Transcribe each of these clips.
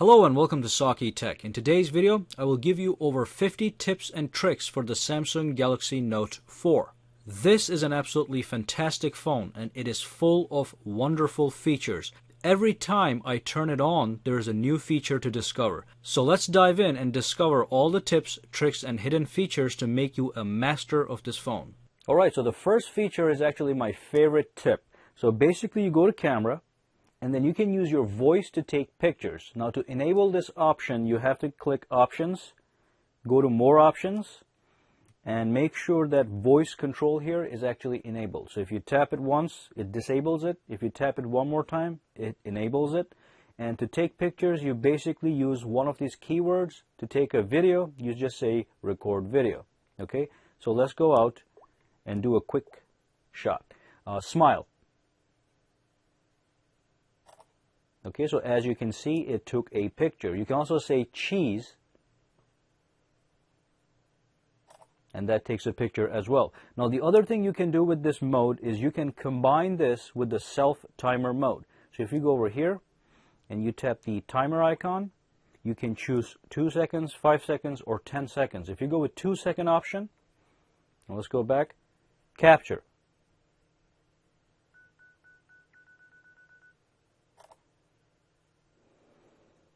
Hello and welcome to Saki Tech. In today's video, I will give you over 50 tips and tricks for the Samsung Galaxy Note 4. This is an absolutely fantastic phone and it is full of wonderful features. Every time I turn it on, there is a new feature to discover. So let's dive in and discover all the tips, tricks, and hidden features to make you a master of this phone. Alright, so the first feature is actually my favorite tip. So basically you go to camera, and then you can use your voice to take pictures. Now to enable this option, you have to click Options, go to More Options, and make sure that voice control here is actually enabled. So if you tap it once, it disables it. If you tap it one more time, it enables it. And to take pictures, you basically use one of these keywords. To take a video, you just say Record Video. Okay, so let's go out and do a quick shot. Smile. Okay, so as you can see, it took a picture. You can also say cheese, and that takes a picture as well. Now, the other thing you can do with this mode is you can combine this with the self-timer mode. So if you go over here and you tap the timer icon, you can choose 2 seconds, 5 seconds, or 10 seconds. If you go with 2-second option, now let's go back, capture.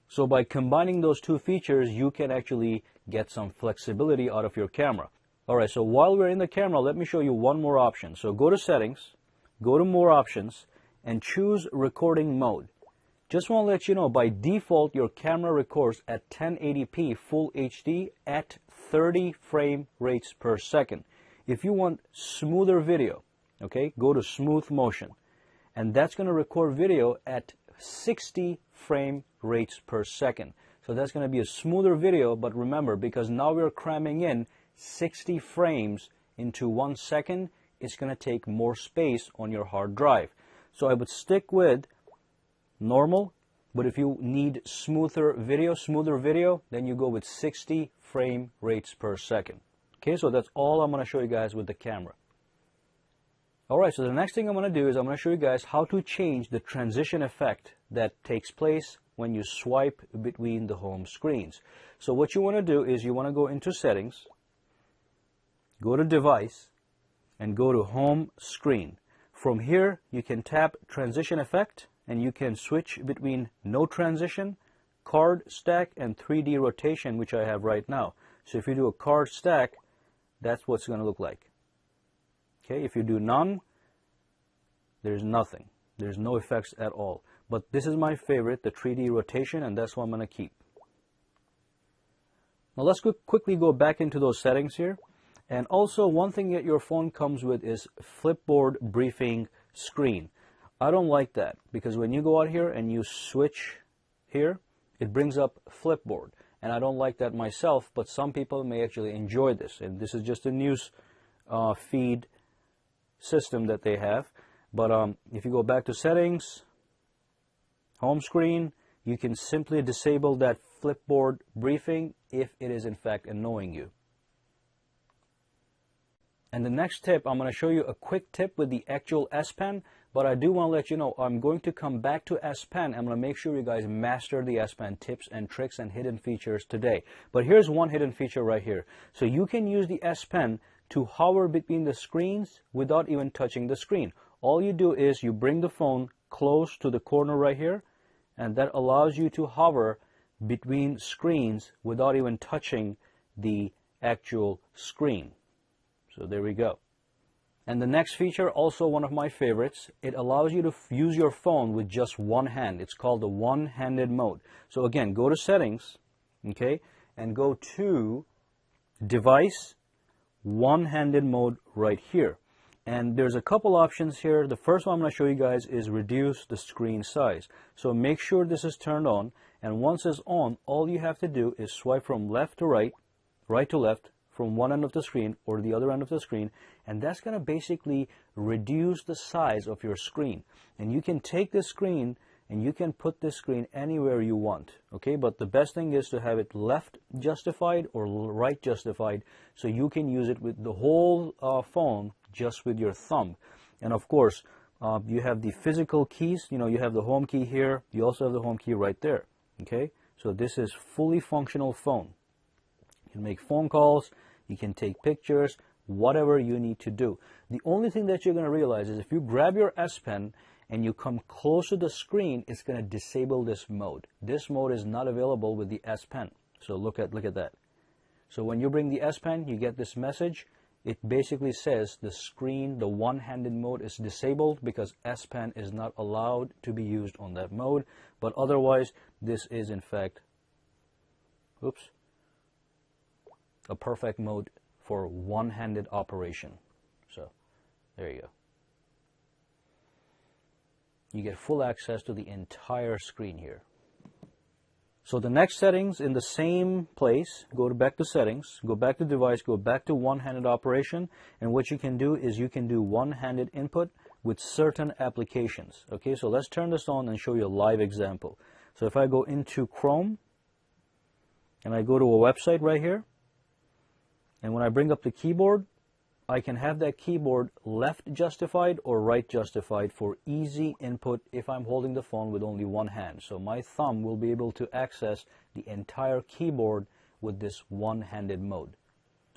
So by combining those two features, you can actually get some flexibility out of your camera. Alright, so while we're in the camera, let me show you one more option. So go to Settings, go to More Options, and choose Recording Mode. Just want to let you know, by default, your camera records at 1080p Full HD at 30 frame rates per second. If you want smoother video, okay, go to Smooth Motion. And that's going to record video at 60 frame rates per second. So that's going to be a smoother video, but remember, because now we're cramming in 60 frames into 1 second, it's going to take more space on your hard drive. So I would stick with normal, but if you need smoother video, then you go with 60 frame rates per second. Okay, so that's all I'm going to show you guys with the camera. Alright, so the next thing I'm going to do is I'm going to show you guys how to change the transition effect that takes place when you swipe between the home screens. So what you want to do is you want to go into Settings, go to Device, and go to Home Screen. From here, you can tap Transition Effect, and you can switch between No Transition, Card Stack, and 3D Rotation, which I have right now. So if you do a card stack, that's what it's going to look like. Okay, if you do none, there's nothing. There's no effects at all. But this is my favorite, the 3D rotation, and that's what I'm going to keep. Now let's quickly go back into those settings here. And also, one thing that your phone comes with is Flipboard Briefing screen. I don't like that, because when you go out here and you switch here, it brings up Flipboard. And I don't like that myself, but some people may actually enjoy this. And this is just a news feed system that they have. But if you go back to Settings, Home Screen, you can simply disable that Flipboard Briefing if it is in fact annoying you. And the next tip, I'm going to show you a quick tip with the actual S Pen, but I do want to let you know I'm going to come back to S Pen. I'm going to make sure you guys master the S Pen tips and tricks and hidden features today. But here's one hidden feature right here. So you can use the S Pen to hover between the screens without even touching the screen. All you do is you bring the phone close to the corner right here, and that allows you to hover between screens without even touching the actual screen. So there we go. And the next feature, also one of my favorites, it allows you to use your phone with just one hand. It's called the One-Handed Mode. So again, go to Settings, okay, and go to Device, One-Handed Mode right here. And there's a couple options here. The first one I'm going to show you guys is reduce the screen size. So make sure this is turned on, and once it's on, all you have to do is swipe from left to right, right to left, from one end of the screen or the other end of the screen, and that's going to basically reduce the size of your screen. And you can take this screen and you can put this screen anywhere you want, okay? But the best thing is to have it left justified or right justified, so you can use it with the whole phone just with your thumb. And of course, you have the physical keys. You know, you have the home key here. You also have the home key right there, okay? So this is fully functional phone. You can make phone calls, you can take pictures, whatever you need to do. The only thing that you're going to realize is if you grab your S Pen and you come close to the screen, it's going to disable this mode. This mode is not available with the S Pen. So look at that. So when you bring the S Pen, you get this message. It basically says the screen, the one-handed mode is disabled because S Pen is not allowed to be used on that mode. But otherwise, this is in fact, a perfect mode for one-handed operation. So there you go. You get full access to the entire screen here. So the next settings in the same place, go back to settings, go back to device, go back to one-handed operation, and what you can do is you can do one-handed input with certain applications. Okay, so let's turn this on and show you a live example. So if I go into Chrome and I go to a website right here, and when I bring up the keyboard, I can have that keyboard left justified or right justified for easy input if I'm holding the phone with only one hand. So my thumb will be able to access the entire keyboard with this one-handed mode.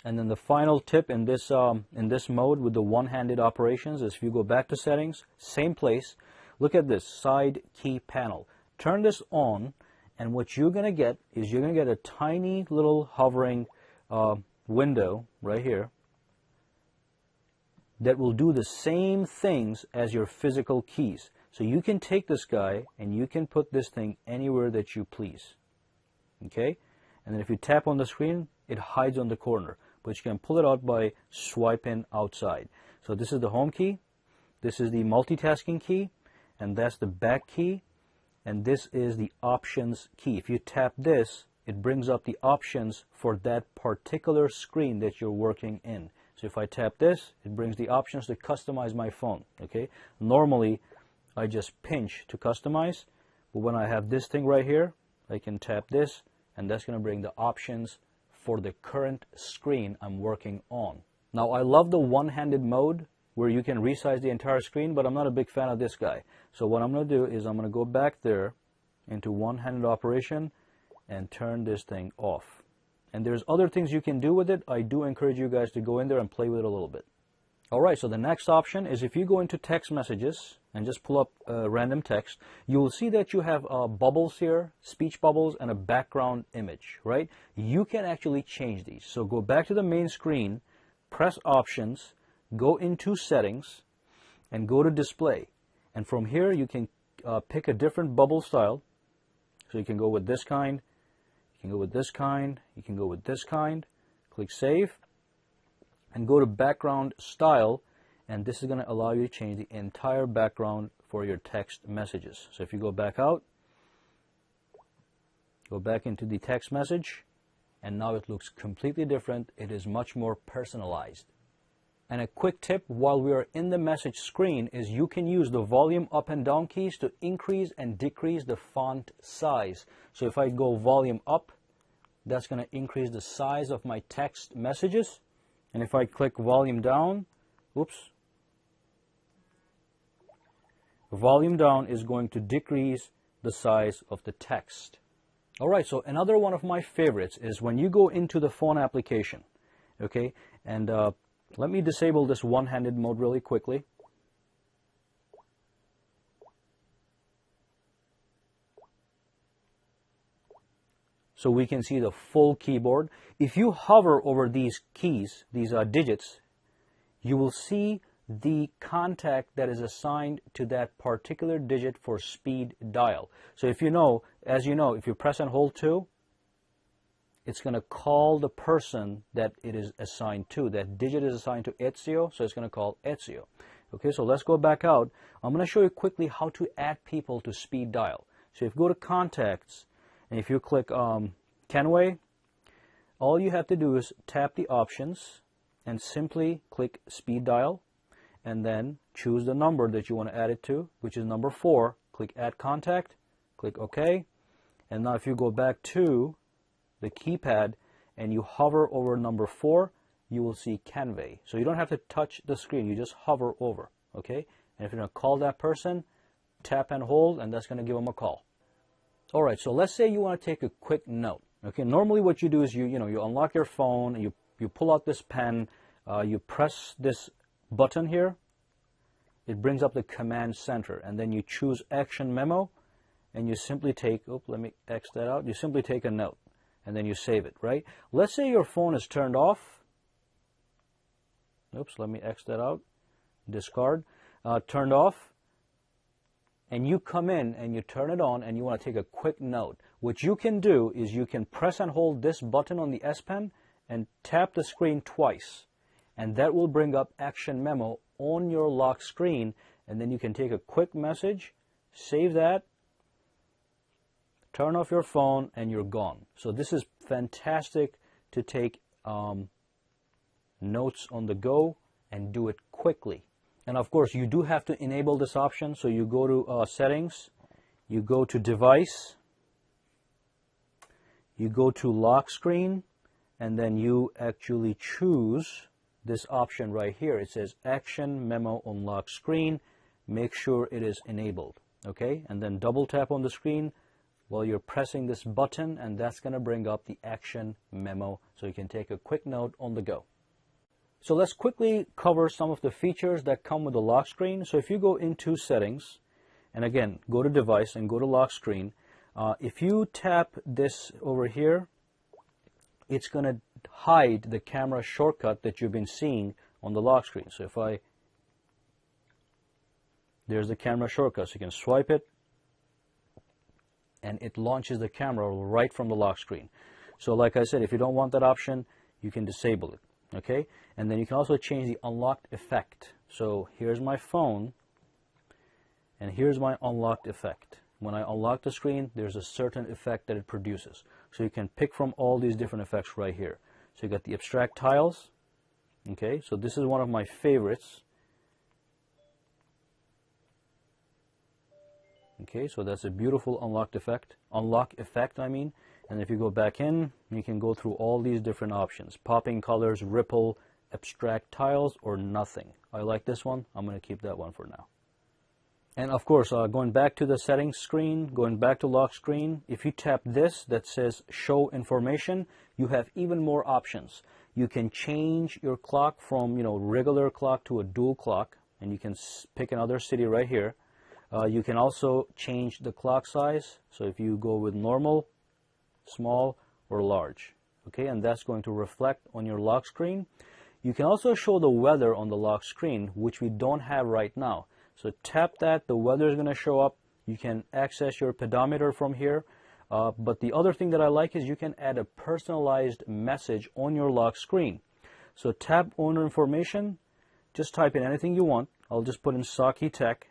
And then the final tip in this mode with the one-handed operations is if you go back to settings, same place, look at this side key panel. Turn this on, and what you're going to get is you're going to get a tiny little hovering window right here that will do the same things as your physical keys. So you can take this guy and you can put this thing anywhere that you please. Okay? And then if you tap on the screen, it hides on the corner. But you can pull it out by swiping outside. So this is the home key, this is the multitasking key, and that's the back key, and this is the options key. If you tap this, it brings up the options for that particular screen that you're working in. So if I tap this, it brings the options to customize my phone. Okay. Normally, I just pinch to customize, but when I have this thing right here, I can tap this, and that's going to bring the options for the current screen I'm working on. Now, I love the one-handed mode where you can resize the entire screen, but I'm not a big fan of this guy. So what I'm going to do is I'm going to go back there into one-handed operation and turn this thing off. And there's other things you can do with it. I do encourage you guys to go in there and play with it a little bit. Alright, so the next option is if you go into text messages and just pull up random text, you will see that you have bubbles here, speech bubbles, and a background image, right? You can actually change these. So go back to the main screen, press options, go into settings, and go to display. And from here you can pick a different bubble style. So you can go with this kind, you can go with this kind, you can go with this kind. Click Save, and go to Background Style, and this is going to allow you to change the entire background for your text messages. So if you go back out, go back into the text message, and now it looks completely different. It is much more personalized. And a quick tip while we are in the message screen is you can use the volume up and down keys to increase and decrease the font size. So if I go volume up, that's going to increase the size of my text messages. And if I click volume down, volume down is going to decrease the size of the text. Alright, so another one of my favorites is when you go into the phone application, okay, and let me disable this one-handed mode really quickly. So we can see the full keyboard. If you hover over these keys, these digits, you will see the contact that is assigned to that particular digit for speed dial. So if you know, as you know, if you press and hold 2, it's going to call the person that it is assigned to. That digit is assigned to Ezio, so it's going to call Ezio. Okay, so let's go back out. I'm going to show you quickly how to add people to speed dial. So if you go to Contacts, and if you click Kenway, all you have to do is tap the options and simply click speed dial, and then choose the number that you want to add it to, which is number 4. Click Add Contact, click OK, and now if you go back to the keypad and you hover over number 4, you will see Kenway. So you don't have to touch the screen, you just hover over, okay? And if you're going to call that person, tap and hold, and that's going to give them a call. All right, so let's say you want to take a quick note. Okay, normally what you do is you unlock your phone, you pull out this pen, you press this button here, it brings up the command center, and then you choose Action Memo, and you simply take, let me X that out, you simply take a note, and then you save it, right? Let's say your phone is turned off. Oops, let me X that out, discard, turned off, and you come in and you turn it on and you want to take a quick note. What you can do is you can press and hold this button on the S Pen and tap the screen twice, and that will bring up Action Memo on your lock screen, and then you can take a quick message, save that, turn off your phone, and you're gone. So this is fantastic to take notes on the go and do it quickly. And of course, you do have to enable this option. So you go to Settings, you go to Device, you go to Lock Screen, and then you actually choose this option right here. It says Action Memo on Lock Screen. Make sure it is enabled. Okay, and then double tap on the screen while you're pressing this button, and that's going to bring up the Action Memo so you can take a quick note on the go. So let's quickly cover some of the features that come with the lock screen. So if you go into Settings, and again, go to Device and go to Lock Screen, if you tap this over here, it's going to hide the camera shortcut that you've been seeing on the lock screen. So there's the camera shortcut, so you can swipe it, and it launches the camera right from the lock screen. So like I said, if you don't want that option, you can disable it. Okay, and then you can also change the unlocked effect. So here's my phone, and here's my unlocked effect. When I unlock the screen, there's a certain effect that it produces. So you can pick from all these different effects right here. So you got the abstract tiles. Okay, so this is one of my favorites. Okay, so that's a beautiful unlock effect, I mean. And if you go back in, you can go through all these different options: popping colors, ripple, abstract tiles, or nothing. I like this one. I'm going to keep that one for now. And of course, going back to the settings screen, going back to lock screen, if you tap this that says show information, you have even more options. You can change your clock from regular clock to a dual clock, and you can pick another city right here. You can also change the clock size. So if you go with normal, small, or large, okay, and that's going to reflect on your lock screen. You can also show the weather on the lock screen, which we don't have right now. So tap that, the weather is going to show up. You can access your pedometer from here. But the other thing that I like is you can add a personalized message on your lock screen. So tap owner information, just type in anything you want. I'll just put in Saki Tech,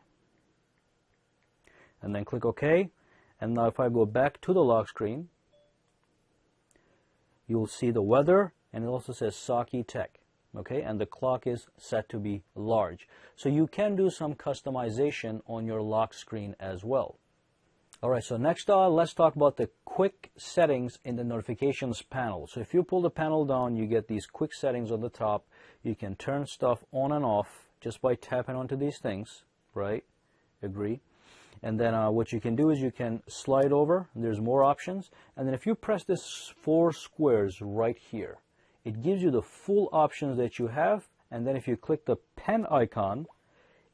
and then click OK. And now if I go back to the lock screen, you'll see the weather, and it also says Saki Tech. Okay, and the clock is set to be large. So you can do some customization on your lock screen as well. All right, so next let's talk about the quick settings in the notifications panel. So if you pull the panel down, you get these quick settings on the top. You can turn stuff on and off just by tapping onto these things, right? Agree. And then what you can do is you can slide over. There's more options. And then if you press this 4 squares right here, it gives you the full options that you have. And then if you click the pen icon,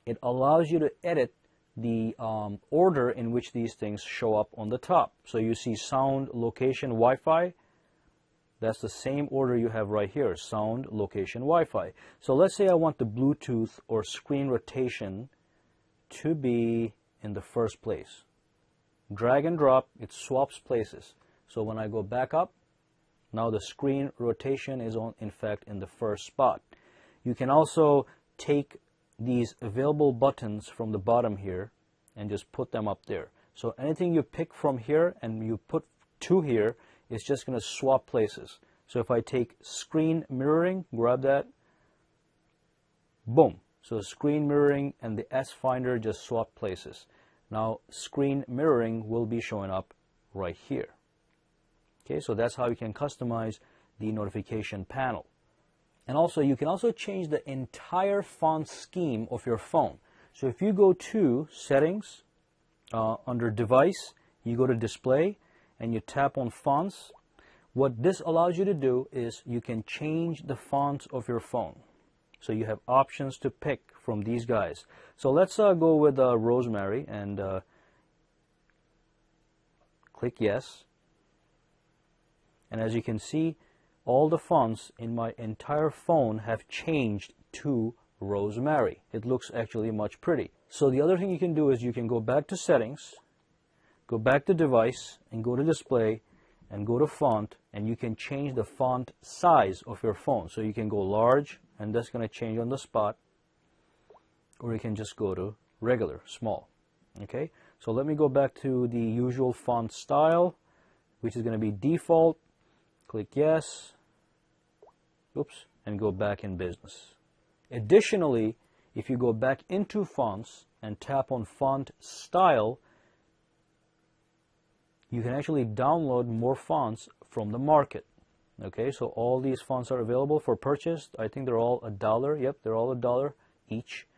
it allows you to edit the order in which these things show up on the top. So you see sound, location, Wi-Fi. That's the same order you have right here, sound, location, Wi-Fi. So let's say I want the Bluetooth or screen rotation to be in the first place. Drag and drop, it swaps places. So when I go back up, now the screen rotation is in fact in the first spot. You can also take these available buttons from the bottom here and just put them up there. So anything you pick from here and you put to here, it's just going to swap places. So if I take screen mirroring, grab that, boom. So screen mirroring and the S Finder just swap places. Now screen mirroring will be showing up right here. Okay, so that's how you can customize the notification panel. And also, you can also change the entire font scheme of your phone. So if you go to Settings, under Device, you go to display and you tap on fonts. What this allows you to do is you can change the fonts of your phone. So you have options to pick from these guys. So let's go with Rosemary and click yes. And as you can see, all the fonts in my entire phone have changed to Rosemary. It looks actually much pretty. So the other thing you can do is you can go back to settings, go back to device, and go to display, and go to font, and you can change the font size of your phone. So you can go large, and that's going to change on the spot, or you can just go to regular, small. Okay, so let me go back to the usual font style, which is going to be default. Click yes, oops, and go back in business. Additionally, if you go back into fonts and tap on font style, you can actually download more fonts from the market. Okay, so all these fonts are available for purchase. I think they're all $1. Yep, they're all $1 each.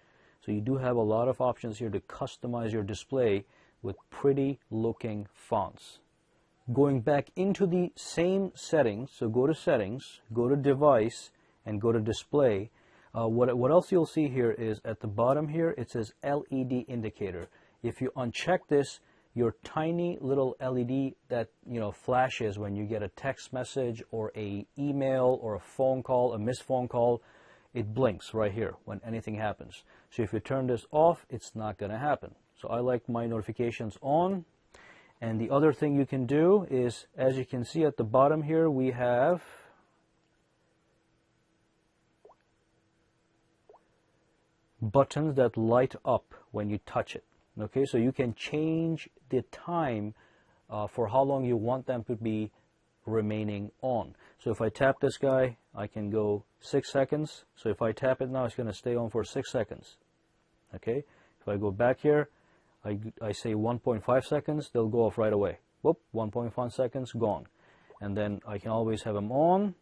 So you do have a lot of options here to customize your display with pretty looking fonts. Going back into the same settings, so go to settings, go to device, and go to display. What else you'll see here is at the bottom here it says LED indicator. If you uncheck this, your tiny little LED that flashes when you get a text message or a email or a phone call, a missed phone call, it blinks right here when anything happens. So if you turn this off, it's not going to happen. So I like my notifications on. And the other thing you can do is, as you can see at the bottom here, we have buttons that light up when you touch it. Okay, so you can change the time for how long you want them to be remaining on. So if I tap this guy, I can go 6 seconds. So if I tap it now, it's going to stay on for 6 seconds. Okay, if I go back here, I say 1.5 seconds, they'll go off right away. Whoop, 1.5 seconds, gone. And then I can always have them on,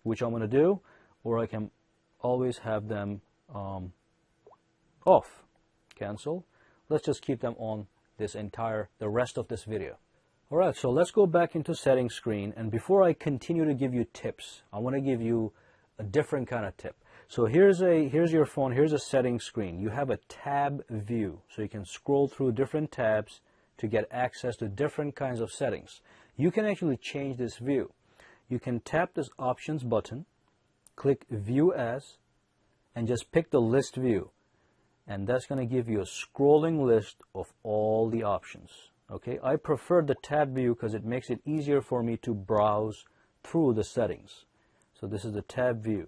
which I'm going to do, or I can always have them off. Cancel. Let's just keep them on the rest of this video. Alright, so let's go back into settings screen, and before I continue to give you tips, I want to give you a different kind of tip. So here's your phone, here's a settings screen. You have a tab view, so you can scroll through different tabs to get access to different kinds of settings. You can actually change this view. You can tap this options button, click view as, and just pick the list view. And that's going to give you a scrolling list of all the options. Okay, I prefer the tab view because it makes it easier for me to browse through the settings. So this is the tab view.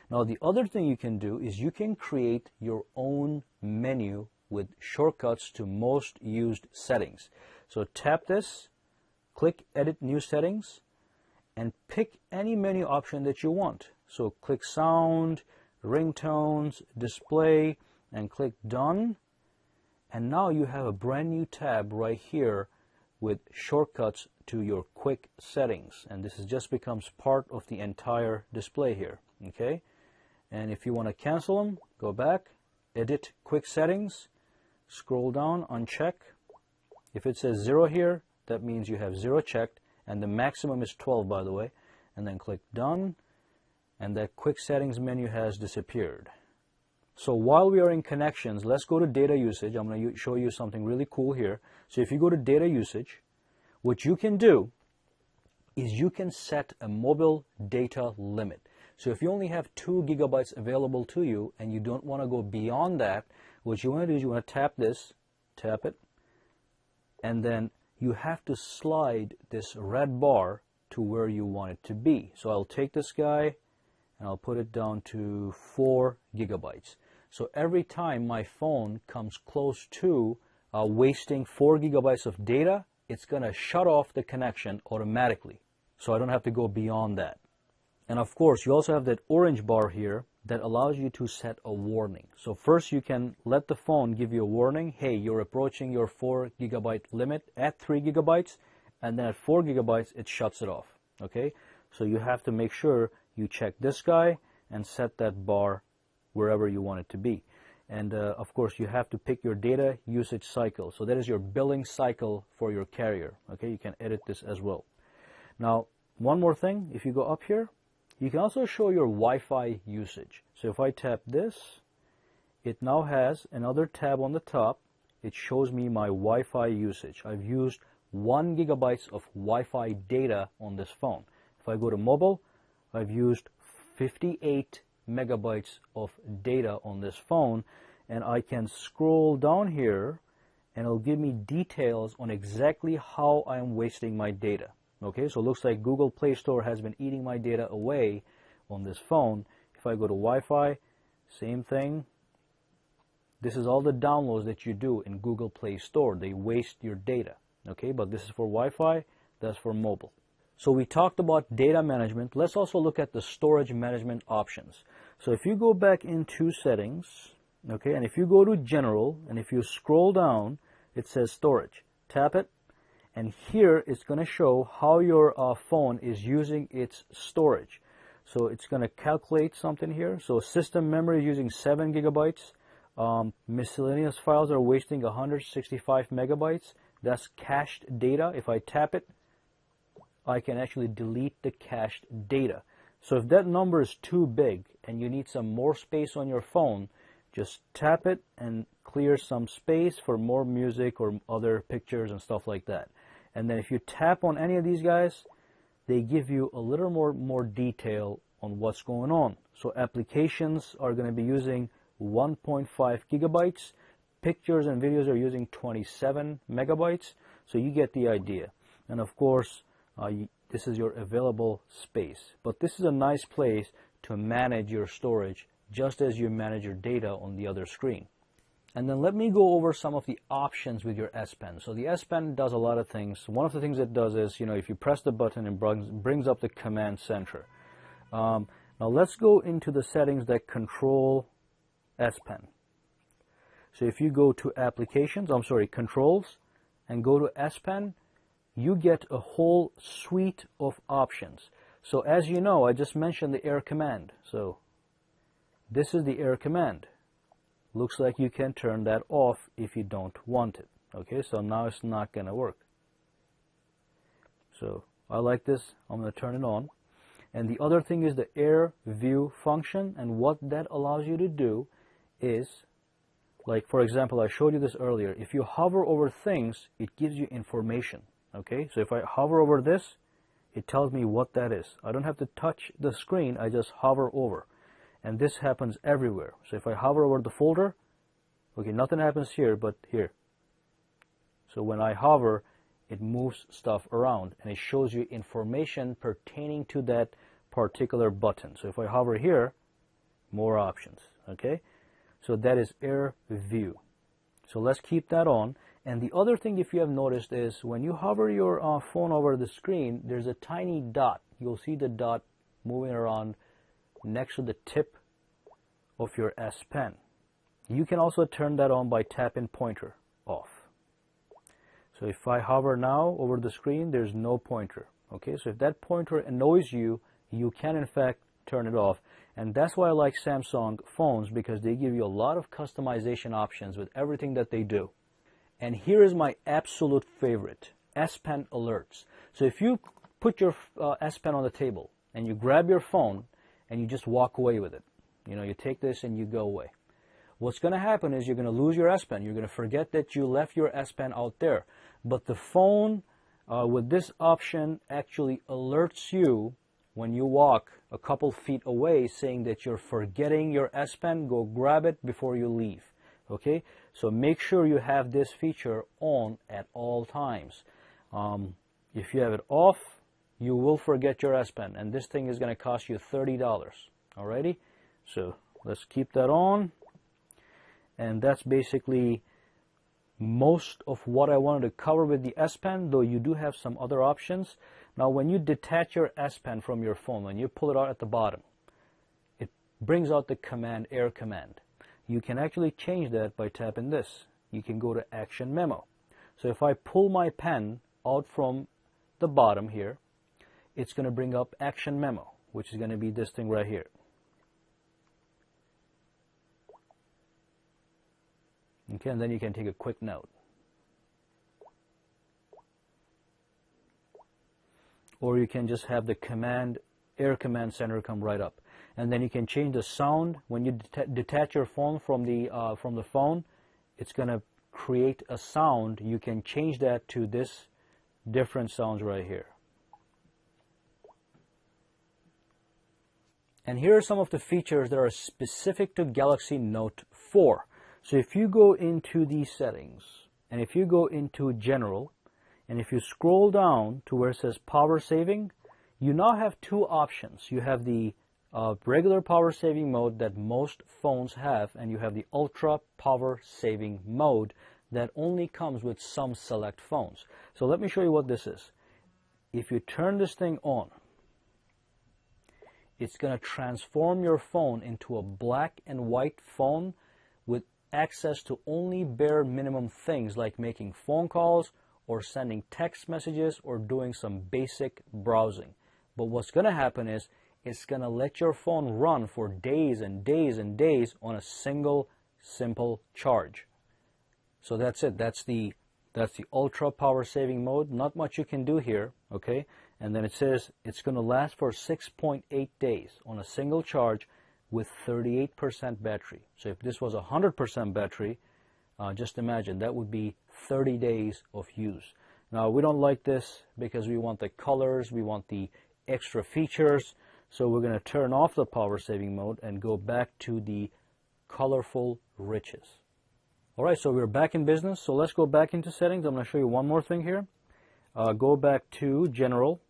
Now the other thing you can do is you can create your own menu with shortcuts to most used settings. So tap this, click edit new settings, and pick any menu option that you want. So click sound, ringtones, display, and click done. And now you have a brand new tab right here with shortcuts to your quick settings. And this just becomes part of the entire display here. Okay. And if you want to cancel them, go back, edit quick settings, scroll down, uncheck. If it says 0 here, that means you have 0 checked, and the maximum is 12, by the way. And then click done, and that quick settings menu has disappeared. So while we are in connections, let's go to data usage. I'm going to show you something really cool here. So if you go to data usage, what you can do is you can set a mobile data limit. So if you only have 2 gigabytes available to you and you don't want to go beyond that, what you want to do is you want to tap this, tap it, and then you have to slide this red bar to where you want it to be. So I'll take this guy and I'll put it down to 4 gigabytes. So every time my phone comes close to wasting 4 gigabytes of data, it's going to shut off the connection automatically. So I don't have to go beyond that. And of course, you also have that orange bar here that allows you to set a warning. So first you can let the phone give you a warning, hey, you're approaching your 4 gigabyte limit at 3 gigabytes, and then at 4 gigabytes, it shuts it off. Okay, so you have to make sure you check this guy and set that bar wherever you want it to be. And of course, you have to pick your data usage cycle. So that is your billing cycle for your carrier. Okay, you can edit this as well. Now, one more thing, if you go up here, you can also show your Wi-Fi usage. So if I tap this, it now has another tab on the top. It shows me my Wi-Fi usage. I've used 1 gigabytes of Wi-Fi data on this phone. If I go to mobile, I've used 58 megabytes of data on this phone, and I can scroll down here and it'll give me details on exactly how I'm wasting my data. Okay, so it looks like Google Play Store has been eating my data away on this phone. If I go to Wi-Fi, same thing. This is all the downloads that you do in Google Play Store. They waste your data. Okay, but this is for Wi-Fi, that's for mobile. So we talked about data management. Let's also look at the storage management options. So if you go back into settings, okay, and if you go to general, and if you scroll down, it says storage. Tap it, and here it's going to show how your phone is using its storage. So it's going to calculate something here. So system memory is using 7 gigabytes. Miscellaneous files are wasting 165 megabytes. That's cached data. If I tap it, I can actually delete the cached data. So if that number is too big and you need some more space on your phone, just tap it and clear some space for more music or other pictures and stuff like that. And then if you tap on any of these guys, they give you a little more detail on what's going on. So applications are going to be using 1.5 gigabytes. Pictures and videos are using 27 megabytes. So you get the idea. And of course, this is your available space. But this is a nice place to manage your storage just as you manage your data on the other screen. And then let me go over some of the options with your S Pen. So the S Pen does a lot of things. One of the things it does is, if you press the button, it brings up the command center. Now let's go into the settings that control S Pen. So if you go to controls, and go to S Pen, you get a whole suite of options. So as you know, I just mentioned the air command. So this is the air command. Looks like you can turn that off if you don't want it. Okay, so now it's not going to work. So I like this. I'm going to turn it on. And the other thing is the air view function. And what that allows you to do is, like for example, I showed you this earlier. If you hover over things, it gives you information. Okay, so if I hover over this, it tells me what that is. I don't have to touch the screen. I just hover over. And this happens everywhere. So if I hover over the folder, okay, nothing happens here, but here. So when I hover, it moves stuff around, and it shows you information pertaining to that particular button. So if I hover here, more options, okay? So that is air view. So let's keep that on. And the other thing, if you have noticed, is when you hover your phone over the screen, there's a tiny dot. You'll see the dot moving around next to the tip of your S Pen. You can also turn that on by tapping pointer off. So if I hover now over the screen, there's no pointer. Okay, so if that pointer annoys you, you can in fact turn it off. And that's why I like Samsung phones, because they give you a lot of customization options with everything that they do. And here is my absolute favorite, S Pen alerts. So if you put your S Pen on the table and you grab your phone and you just walk away with it, you take this and you go away, what's going to happen is you're going to lose your S Pen. You're going to forget that you left your S Pen out there. But the phone with this option actually alerts you when you walk a couple feet away, saying that you're forgetting your S Pen. Go grab it before you leave. Okay, so make sure you have this feature on at all times. If you have it off, you will forget your S Pen, and this thing is going to cost you $30. Alrighty, so let's keep that on. And that's basically most of what I wanted to cover with the S Pen, though you do have some other options. Now, when you detach your S Pen from your phone, when you pull it out at the bottom, it brings out the command, air command. You can actually change that by tapping this. You can go to Action Memo. So if I pull my pen out from the bottom here, it's going to bring up Action Memo, which is going to be this thing right here. Okay, and then you can take a quick note. Or you can just have the Air Command Center come right up. And then you can change the sound. When you detach your phone from the phone, it's going to create a sound. You can change that to this different sounds right here. And here are some of the features that are specific to Galaxy Note 4. So if you go into these settings, and if you go into General, and if you scroll down to where it says Power Saving, you now have two options. You have the regular power saving mode that most phones have, and you have the Ultra Power Saving mode that only comes with some select phones. So let me show you what this is. If you turn this thing on, it's going to transform your phone into a black and white phone with access to only bare minimum things like making phone calls or sending text messages or doing some basic browsing. But what's going to happen is it's going to let your phone run for days and days and days on a single simple charge. So that's it. That's the ultra power saving mode. Not much you can do here, okay? And then it says it's going to last for 6.8 days on a single charge with 38% battery. So if this was 100% battery, just imagine that would be 30 days of use. Now we don't like this because we want the colors, we want the extra features. So we're going to turn off the power saving mode and go back to the colorful riches. Alright, so we're back in business. So let's go back into settings. I'm going to show you one more thing here. Go back to General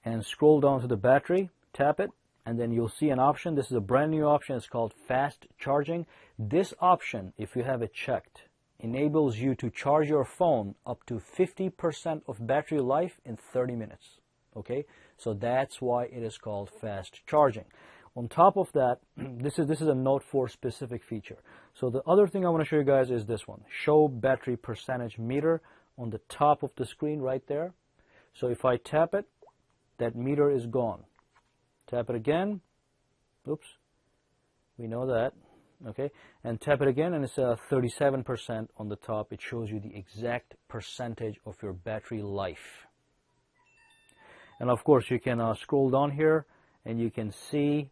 and scroll down to the battery, tap it, and then you'll see an option. This is a brand new option. It's called fast charging. This option, if you have it checked, enables you to charge your phone up to 50% of battery life in 30 minutes. Okay, so that's why it is called fast charging. On top of that, this is a Note 4 specific feature. So the other thing I want to show you guys is this one. Show battery percentage meter on the top of the screen right there. So if I tap it, that meter is gone. Tap it again. Oops. We know that. Okay. And tap it again, and it's 37% on the top. It shows you the exact percentage of your battery life. And of course, you can scroll down here, and you can see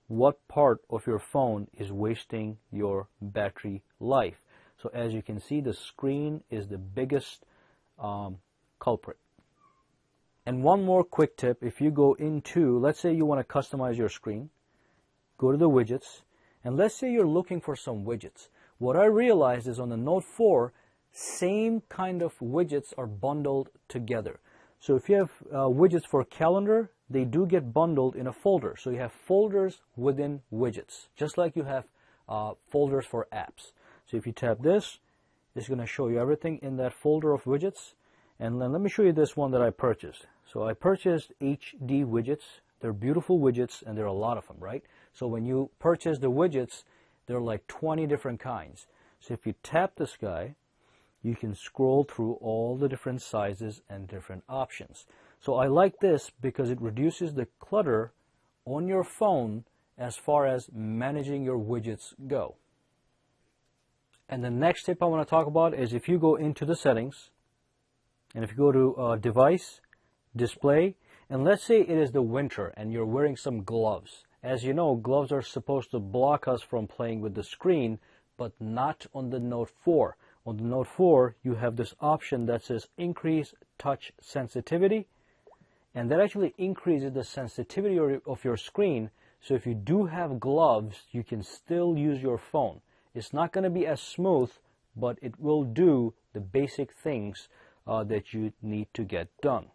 what part of your phone is wasting your battery life. So as you can see, the screen is the biggest culprit. And one more quick tip, if you go into, let's say you want to customize your screen, go to the widgets, and let's say you're looking for some widgets. What I realized is on the Note 4, same kind of widgets are bundled together. So if you have widgets for calendar, they do get bundled in a folder. So you have folders within widgets, just like you have folders for apps. So if you tap this, it's going to show you everything in that folder of widgets. And then let me show you this one that I purchased. So I purchased HD widgets. They're beautiful widgets, and there are a lot of them, right? So when you purchase the widgets, there are like 20 different kinds. So if you tap this guy, you can scroll through all the different sizes and different options. So I like this because it reduces the clutter on your phone as far as managing your widgets go. And the next tip I want to talk about is if you go into the settings, and if you go to device, display, and let's say it is the winter and you're wearing some gloves. As you know, gloves are supposed to block us from playing with the screen, but not on the Note 4. On the Note 4, you have this option that says increase touch sensitivity, and that actually increases the sensitivity of your screen. So if you do have gloves, you can still use your phone. It's not going to be as smooth, but it will do the basic things that you need to get done.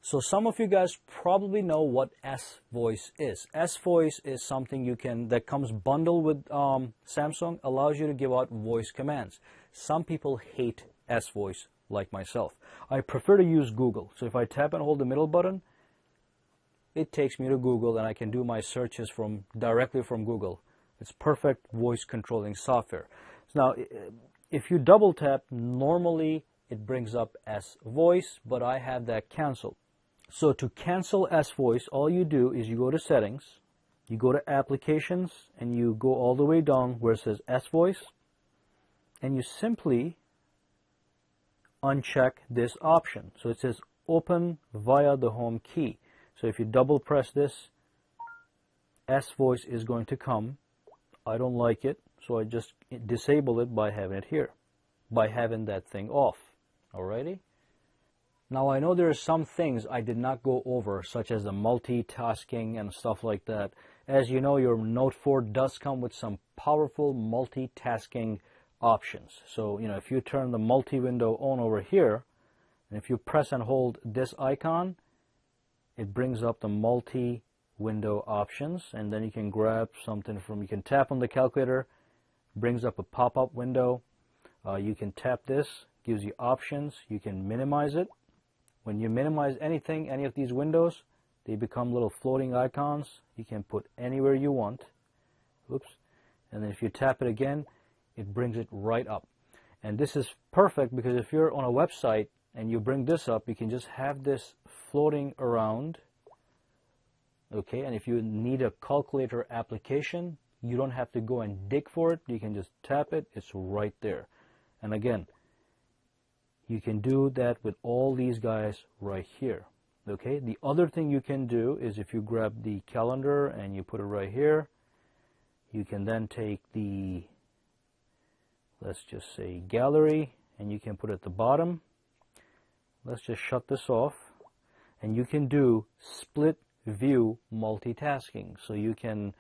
So some of you guys probably know what S-Voice is. S-Voice is something that comes bundled with Samsung, allows you to give out voice commands. Some people hate S-Voice, like myself. I prefer to use Google. So if I tap and hold the middle button, it takes me to Google, and I can do my searches directly from Google. It's perfect voice controlling software. Now, if you double tap, normally it brings up S-Voice, but I have that canceled. So to cancel S-Voice, all you do is you go to settings, you go to applications, and you go all the way down where it says S-Voice, and you simply uncheck this option. So it says open via the home key. So if you double press this, S voice is going to come. I don't like it, so I just disable it by having it here, by having that thing off. Alrighty? Now I know there are some things I did not go over, such as the multitasking and stuff like that. As you know, your Note 4 does come with some powerful multitasking options. So, if you turn the multi-window on over here, and if you press and hold this icon, it brings up the multi-window options, and then you can grab something you can tap on the calculator, brings up a pop-up window. You can tap this, gives you options. You can minimize it. When you minimize anything, any of these windows, they become little floating icons. You can put anywhere you want. Oops. And then if you tap it again, it brings it right up. And this is perfect because if you're on a website and you bring this up, you can just have this floating around. Okay, and if you need a calculator application, you don't have to go and dig for it. You can just tap it. It's right there. And again, you can do that with all these guys right here. Okay, the other thing you can do is if you grab the calendar and you put it right here, you can then take the, let's just say, gallery, and you can put it at the bottom. Let's just shut this off, and you can do split view multitasking. So you can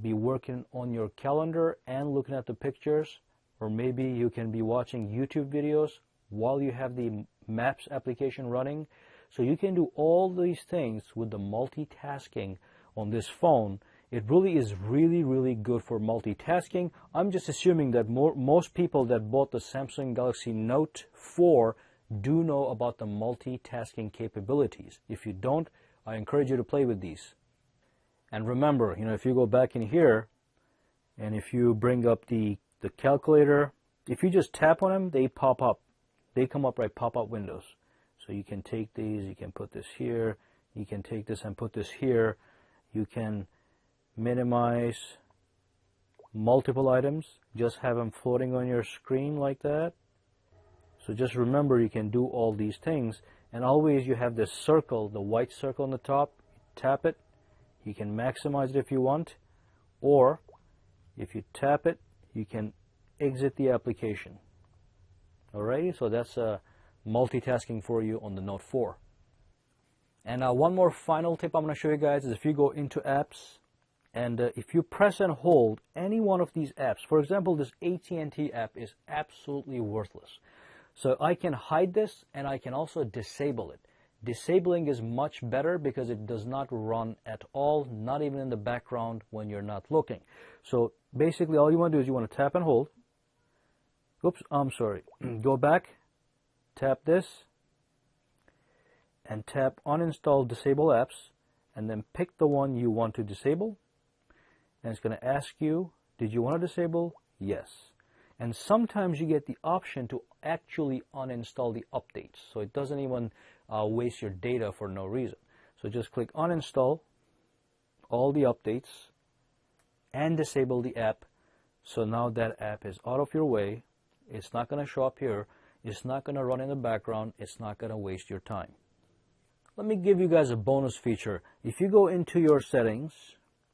be working on your calendar and looking at the pictures, or maybe you can be watching YouTube videos while you have the Maps application running. So you can do all these things with the multitasking on this phone. It really is really good for multitasking. I'm just assuming that most people that bought the Samsung Galaxy Note 4 do know about the multitasking capabilities. If you don't, I encourage you to play with these. And remember, if you go back in here and if you bring up the calculator, if you just tap on them, they pop up. They come up right pop-up windows. So you can take these, you can put this here, you can take this and put this here. You can minimize multiple items, just have them floating on your screen like that. So just remember, you can do all these things, and always you have this circle, the white circle on the top. Tap it, you can maximize it if you want, or if you tap it, you can exit the application. Alrighty, so that's multitasking for you on the Note 4. And one more final tip I'm going to show you guys is if you go into apps, and if you press and hold any one of these apps, for example, this AT&T app is absolutely worthless. So I can hide this, and I can also disable it. Disabling is much better because it does not run at all, not even in the background when you're not looking. So basically all you want to do is you want to tap and hold. Oops, I'm sorry. Go back, tap this, and tap uninstall disable apps, and then pick the one you want to disable. And it's going to ask you, did you want to disable? Yes. And sometimes you get the option to actually uninstall the updates, so it doesn't even waste your data for no reason. So just click uninstall all the updates and disable the app. So now that app is out of your way. It's not going to show up here. It's not going to run in the background. It's not going to waste your time. Let me give you guys a bonus feature. If you go into your settings,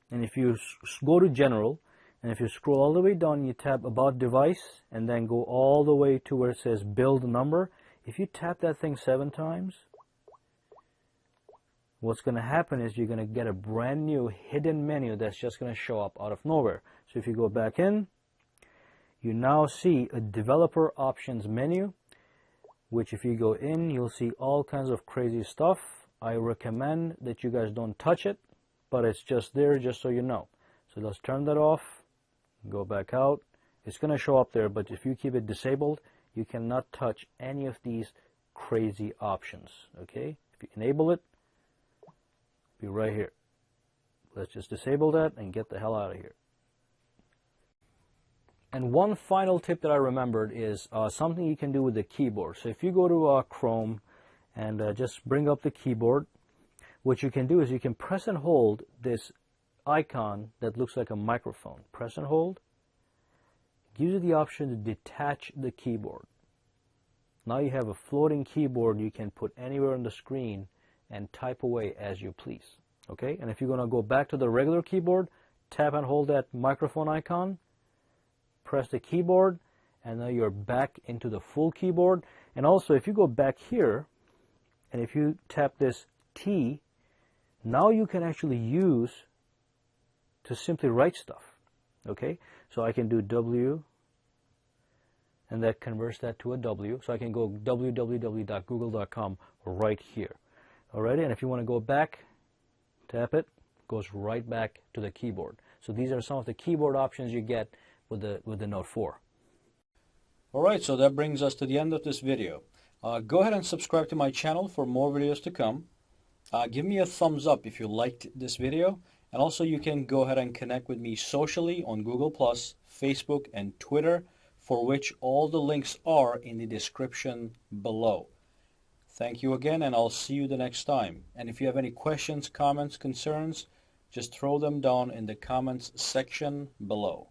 and if you go to general, and if you scroll all the way down, you tap about device, and then go all the way to where it says build number. If you tap that thing 7 times, what's going to happen is you're going to get a brand new hidden menu that's just going to show up out of nowhere. So if you go back in, you now see a developer options menu, which if you go in, you'll see all kinds of crazy stuff. I recommend that you guys don't touch it, but it's just there just so you know. So let's turn that off, go back out. It's going to show up there, but if you keep it disabled, you cannot touch any of these crazy options. Okay? If you enable it, be right here. Let's just disable that and get the hell out of here. And one final tip that I remembered is something you can do with the keyboard. So if you go to Chrome and just bring up the keyboard, what you can do is you can press and hold this icon that looks like a microphone. Press and hold, gives you the option to detach the keyboard. Now you have a floating keyboard you can put anywhere on the screen and type away as you please. Okay, and if you're going to go back to the regular keyboard, tap and hold that microphone icon, press the keyboard, and now you're back into the full keyboard. And also, if you go back here, and if you tap this T, now you can actually use to simply write stuff. Okay, so I can do W, and that converts that to a W. So I can go www.google.com right here. Alrighty, and if you want to go back, tap it, goes right back to the keyboard. So these are some of the keyboard options you get with the Note 4. Alright, so that brings us to the end of this video. Go ahead and subscribe to my channel for more videos to come. Give me a thumbs up if you liked this video. And also you can go ahead and connect with me socially on Google+, Facebook, and Twitter, for which all the links are in the description below. Thank you again, and I'll see you the next time. And if you have any questions, comments, concerns, just throw them down in the comments section below.